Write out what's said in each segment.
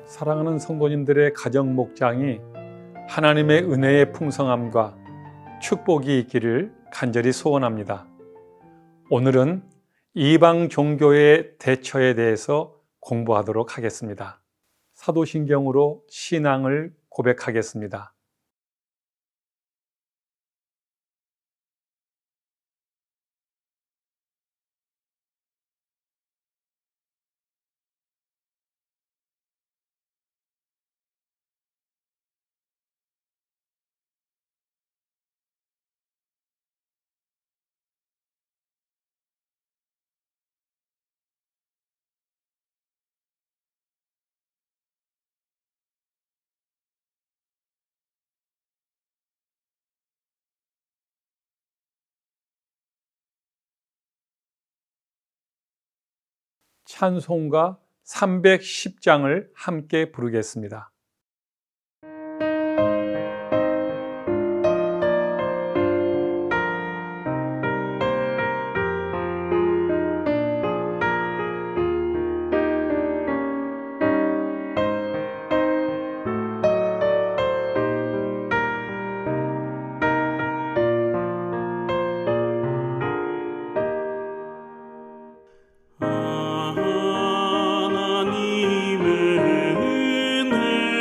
사랑하는 성도님들의 가정 목장이 하나님의 은혜의 풍성함과 축복이 있기를 간절히 소원합니다. 오늘은 이방 종교의 대처에 대해서 공부하도록 하겠습니다. 사도신경으로 신앙을 고백하겠습니다. 찬송가 310장을 함께 부르겠습니다. 하나님의 은혜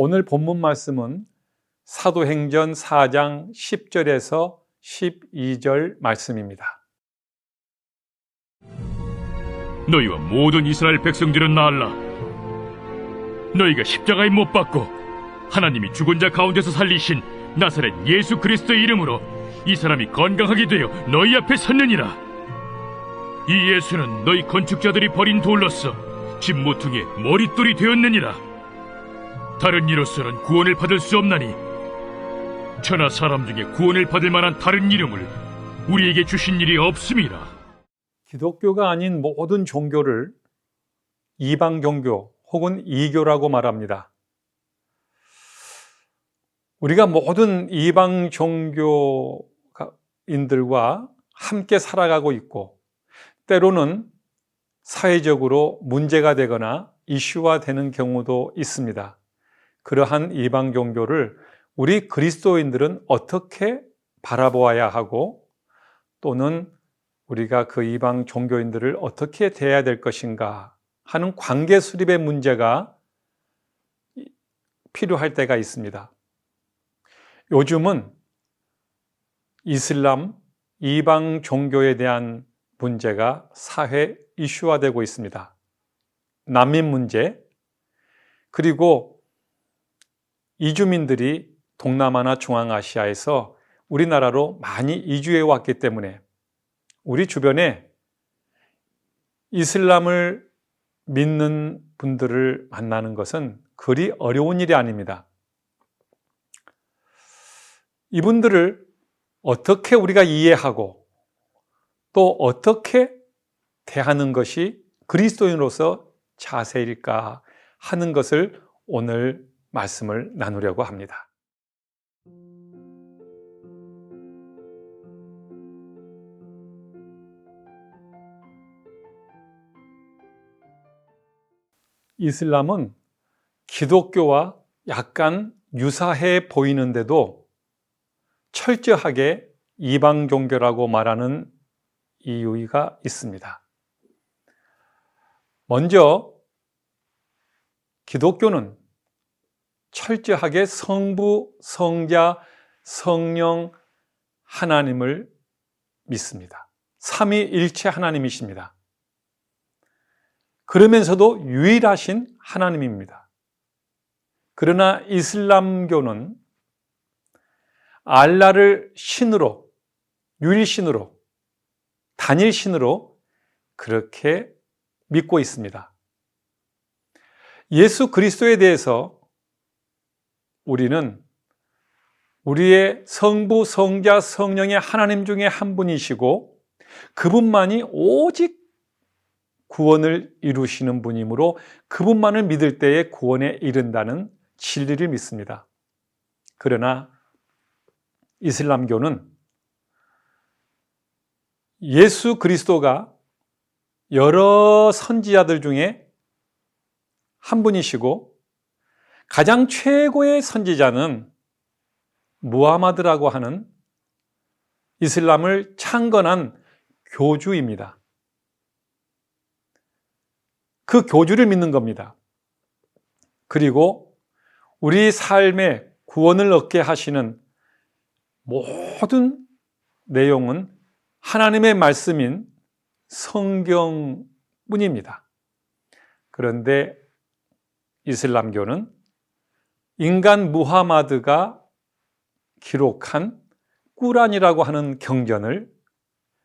오늘 본문 말씀은 사도행전 4장 10절에서 12절 말씀입니다. 너희와 모든 이스라엘 백성들은 나알라. 너희가 십자가에 못 박고 하나님이 죽은 자 가운데서 살리신 나사렛 예수 그리스도의 이름으로 이 사람이 건강하게 되어 너희 앞에 섰느니라. 이 예수는 너희 건축자들이 버린 돌로서 집 모퉁이의 머릿돌이 되었느니라. 다른 이로서는 구원을 받을 수 없나니 천하 사람 중에 구원을 받을 만한 다른 이름을 우리에게 주신 일이 없음이라. 기독교가 아닌 모든 종교를 이방 종교 혹은 이교라고 말합니다. 우리가 모든 이방 종교인들과 함께 살아가고 있고 때로는 사회적으로 문제가 되거나 이슈화 되는 경우도 있습니다. 그러한 이방 종교를 우리 그리스도인들은 어떻게 바라보아야 하고 또는 우리가 그 이방 종교인들을 어떻게 대해야 될 것인가 하는 관계 수립의 문제가 필요할 때가 있습니다. 요즘은 이슬람, 이방 종교에 대한 문제가 사회 이슈화되고 있습니다. 난민 문제, 그리고 이주민들이 동남아나 중앙아시아에서 우리나라로 많이 이주해 왔기 때문에 우리 주변에 이슬람을 믿는 분들을 만나는 것은 그리 어려운 일이 아닙니다. 이분들을 어떻게 우리가 이해하고 또 어떻게 대하는 것이 그리스도인으로서 자세일까 하는 것을 오늘 말씀을 나누려고 합니다. 이슬람은 기독교와 약간 유사해 보이는데도 철저하게 이방 종교라고 말하는 이유가 있습니다. 먼저 기독교는 철저하게 성부, 성자, 성령 하나님을 믿습니다. 삼위일체 하나님이십니다. 그러면서도 유일하신 하나님입니다. 그러나 이슬람교는 알라를 신으로, 유일신으로, 단일신으로 그렇게 믿고 있습니다. 예수 그리스도에 대해서 우리는 우리의 성부, 성자, 성령의 하나님 중에 한 분이시고 그분만이 오직 구원을 이루시는 분이므로 그분만을 믿을 때에 구원에 이른다는 진리를 믿습니다. 그러나 이슬람교는 예수 그리스도가 여러 선지자들 중에 한 분이시고 가장 최고의 선지자는 무하마드라고 하는 이슬람을 창건한 교주입니다. 그 교주를 믿는 겁니다. 그리고 우리 삶에 구원을 얻게 하시는 모든 내용은 하나님의 말씀인 성경뿐입니다. 그런데 이슬람교는 인간 무하마드가 기록한 꾸란이라고 하는 경전을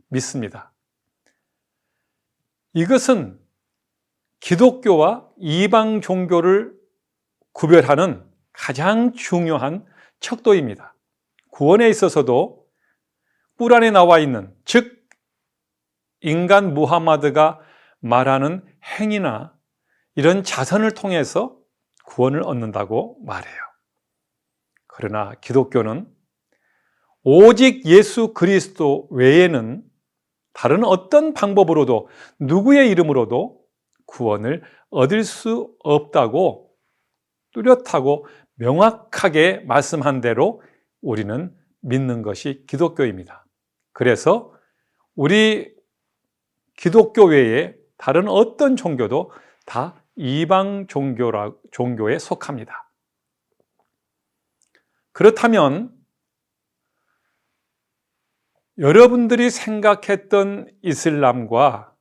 믿습니다. 이것은 기독교와 이방 종교를 구별하는 가장 중요한 척도입니다. 구원에 있어서도 꾸란에 나와 있는, 즉 인간 무하마드가 말하는 행위나 이런 자선을 통해서 구원을 얻는다고 말해요. 그러나 기독교는 오직 예수 그리스도 외에는 다른 어떤 방법으로도 누구의 이름으로도 구원을 얻을 수 없다고 뚜렷하고 명확하게 말씀한 대로 우리는 믿는 것이 기독교입니다. 그래서 우리 기독교 외에 다른 어떤 종교도 다 이방 종교에 속합니다. 그렇다면 여러분들이 생각했던 이슬람과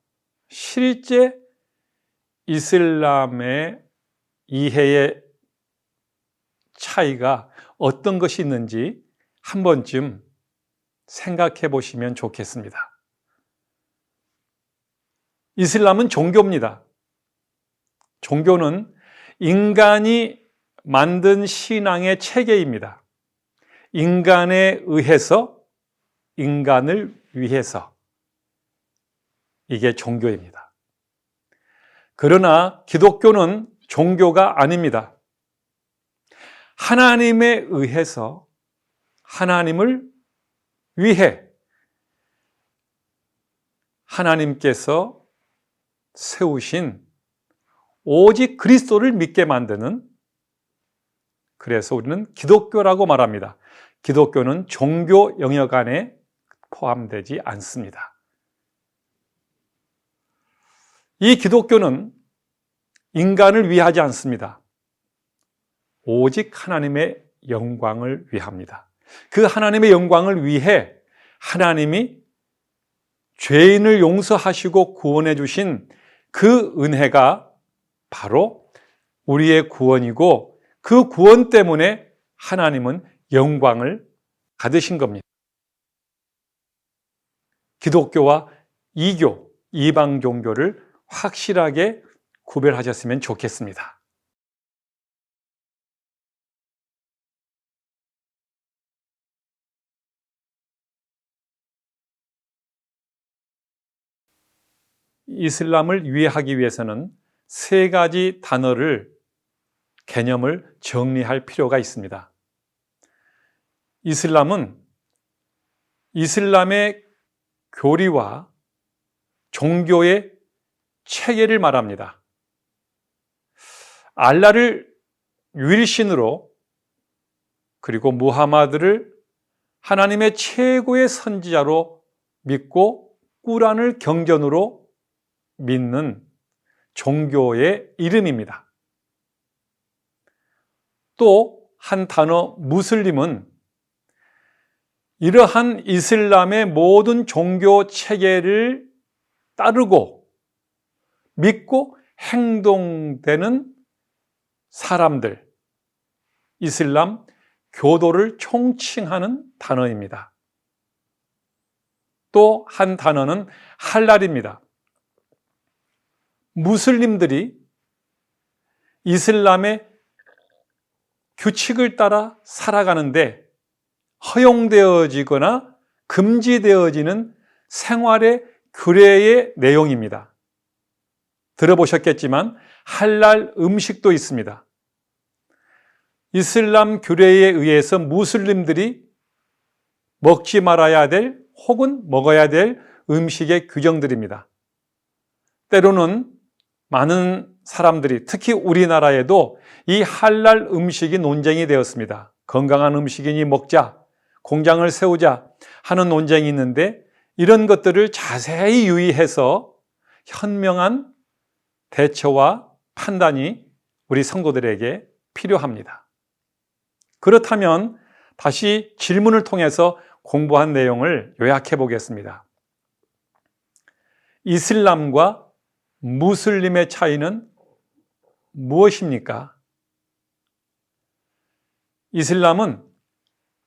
실제 이슬람의 이해의 차이가 어떤 것이 있는지 한 번쯤 생각해 보시면 좋겠습니다. 이슬람은 종교입니다. 종교는 인간이 만든 신앙의 체계입니다. 인간에 의해서, 인간을 위해서. 이게 종교입니다. 그러나 기독교는 종교가 아닙니다. 하나님에 의해서, 하나님을 위해 하나님께서 세우신 오직 그리스도를 믿게 만드는, 그래서 우리는 기독교라고 말합니다. 기독교는 종교 영역 안에 포함되지 않습니다. 이 기독교는 인간을 위하지 않습니다. 오직 하나님의 영광을 위합니다. 그 하나님의 영광을 위해 하나님이 죄인을 용서하시고 구원해 주신 그 은혜가 바로 우리의 구원이고, 그 구원 때문에 하나님은 영광을 받으신 겁니다. 기독교와 이교, 이방 종교를 확실하게 구별하셨으면 좋겠습니다. 이슬람을 이해하기 위해서는 세 가지 개념을 정리할 필요가 있습니다. 이슬람은 이슬람의 교리와 종교의 체계를 말합니다. 알라를 유일신으로, 그리고 무하마드를 하나님의 최고의 선지자로 믿고 꾸란을 경전으로 믿는 종교의 이름입니다. 또 한 단어 무슬림은 이러한 이슬람의 모든 종교 체계를 따르고 믿고 행동되는 사람들, 이슬람 교도를 총칭하는 단어입니다. 또 한 단어는 할랄입니다. 무슬림들이 이슬람의 규칙을 따라 살아가는데 허용되어지거나 금지되어지는 생활의 규례의 내용입니다. 들어보셨겠지만 할랄 음식도 있습니다. 이슬람 규례에 의해서 무슬림들이 먹지 말아야 될 혹은 먹어야 될 음식의 규정들입니다. 때로는 많은 사람들이, 특히 우리나라에도 이 할랄 음식이 논쟁이 되었습니다. 건강한 음식이니 먹자, 공장을 세우자 하는 논쟁이 있는데, 이런 것들을 자세히 유의해서 현명한 대처와 판단이 우리 성도들에게 필요합니다. 그렇다면 다시 질문을 통해서 공부한 내용을 요약해 보겠습니다. 이슬람과 무슬림의 차이는 무엇입니까? 이슬람은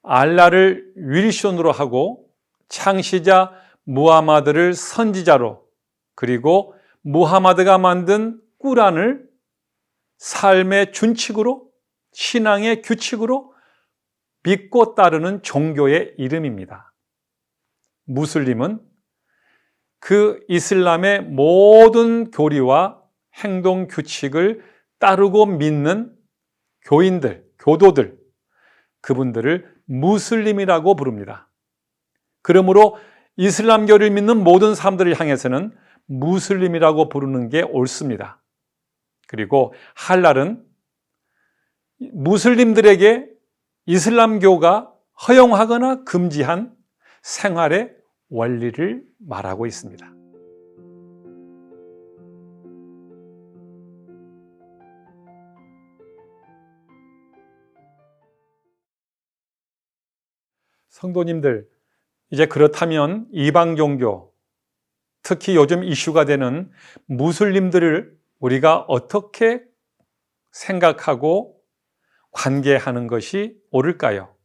알라를 윌손으로 하고 창시자 무하마드를 선지자로, 그리고 무하마드가 만든 꾸란을 삶의 준칙으로, 신앙의 규칙으로 믿고 따르는 종교의 이름입니다. 무슬림은 그 이슬람의 모든 교리와 행동 규칙을 따르고 믿는 교인들, 교도들, 그분들을 무슬림이라고 부릅니다. 그러므로 이슬람교를 믿는 모든 사람들을 향해서는 무슬림이라고 부르는 게 옳습니다. 그리고 할랄은 무슬림들에게 이슬람교가 허용하거나 금지한 생활의 원리를 말하고 있습니다. 성도님들, 이제 그렇다면 이방 종교, 특히 요즘 이슈가 되는 무슬림들을 우리가 어떻게 생각하고 관계하는 것이 옳을까요?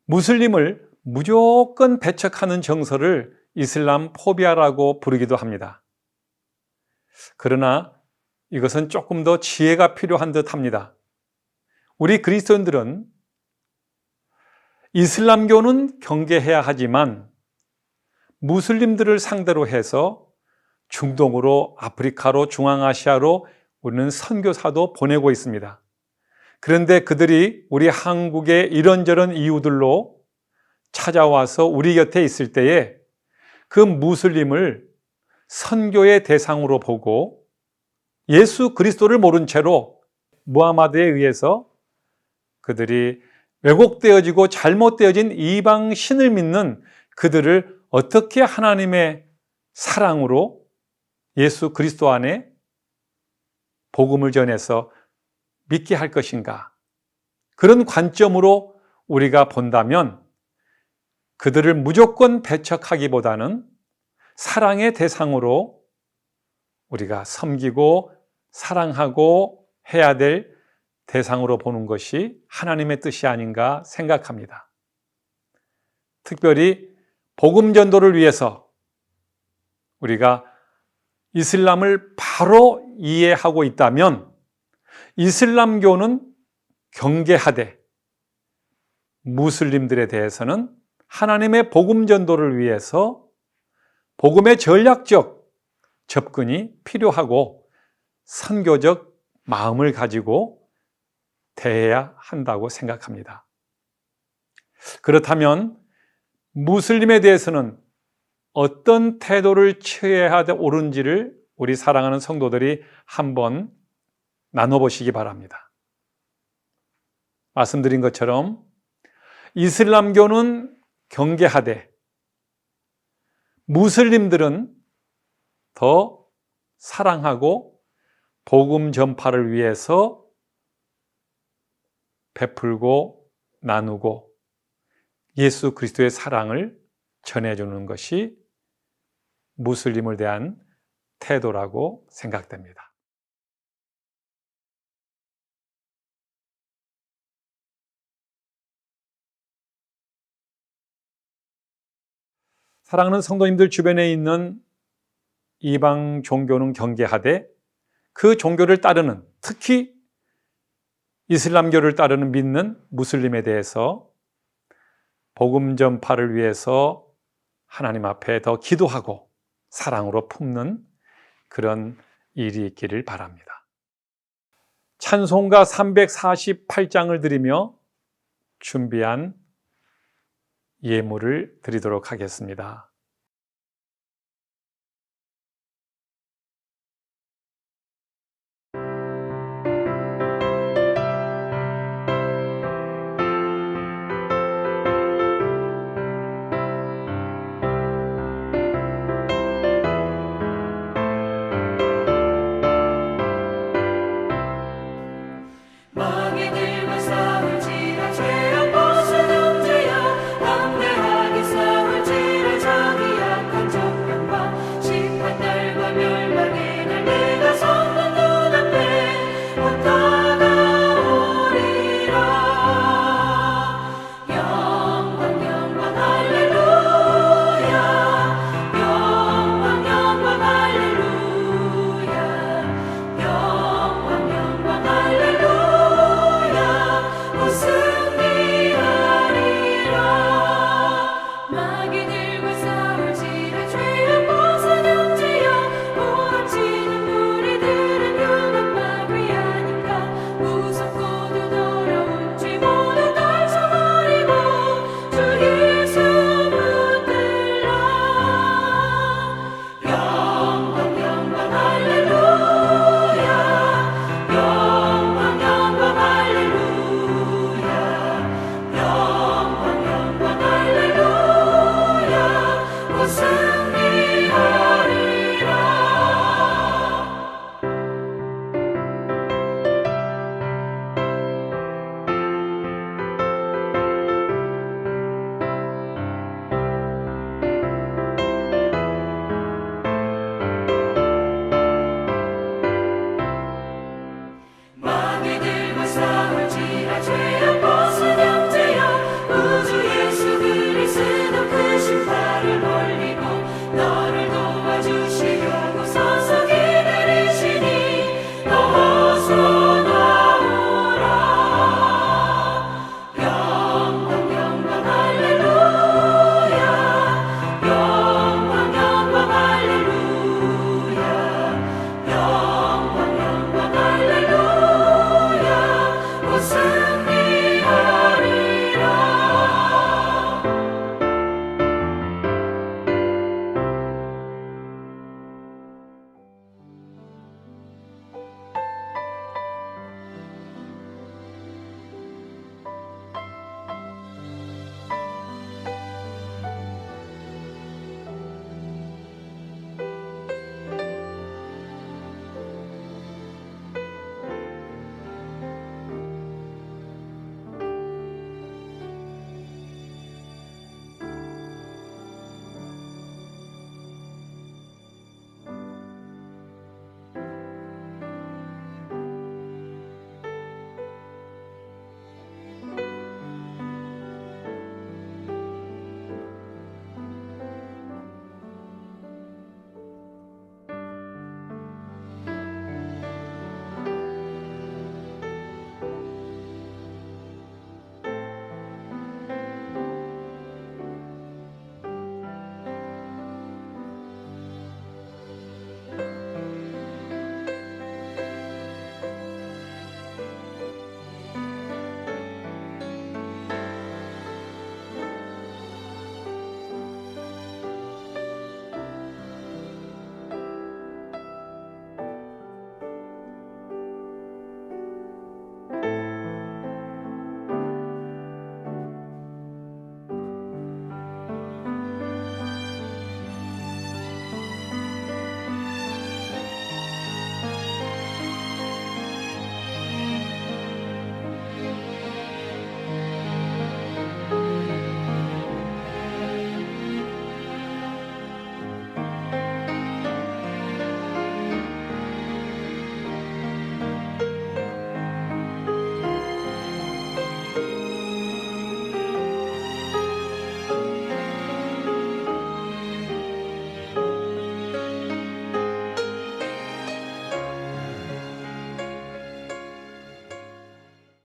무슬림을 무조건 배척하는 정서를 이슬람 포비아라고 부르기도 합니다. 그러나 이것은 조금 더 지혜가 필요한 듯 합니다. 우리 그리스도인들은 이슬람교는 경계해야 하지만 무슬림들을 상대로 해서 중동으로, 아프리카로, 중앙아시아로 우리는 선교사도 보내고 있습니다. 그런데 그들이 우리 한국의 이런저런 이유들로 찾아와서 우리 곁에 있을 때에 그 무슬림을 선교의 대상으로 보고 예수 그리스도를 모른 채로 무하마드에 의해서 그들이 왜곡되어지고 잘못되어진 이방 신을 믿는 그들을 어떻게 하나님의 사랑으로 예수 그리스도 안에 복음을 전해서 믿게 할 것인가? 그런 관점으로 우리가 본다면 그들을 무조건 배척하기보다는 사랑의 대상으로 우리가 섬기고 사랑하고 해야 될 대상으로 보는 것이 하나님의 뜻이 아닌가 생각합니다. 특별히 복음 전도를 위해서 우리가 이슬람을 바로 이해하고 있다면 이슬람교는 경계하되 무슬림들에 대해서는 하나님의 복음 전도를 위해서 복음의 전략적 접근이 필요하고 선교적 마음을 가지고 대해야 한다고 생각합니다. 그렇다면 무슬림에 대해서는 어떤 태도를 취해야 옳은지를 우리 사랑하는 성도들이 한번 나눠보시기 바랍니다. 말씀드린 것처럼 이슬람교는 경계하되 무슬림들은 더 사랑하고 복음 전파를 위해서 베풀고 나누고 예수 그리스도의 사랑을 전해주는 것이 무슬림을 대한 태도라고 생각됩니다. 사랑하는 성도님들, 주변에 있는 이방 종교는 경계하되 그 종교를 따르는, 특히 이슬람교를 따르는 믿는 무슬림에 대해서 복음 전파를 위해서 하나님 앞에 더 기도하고 사랑으로 품는 그런 일이 있기를 바랍니다. 찬송가 348장을 드리며 준비한 예물을 드리도록 하겠습니다.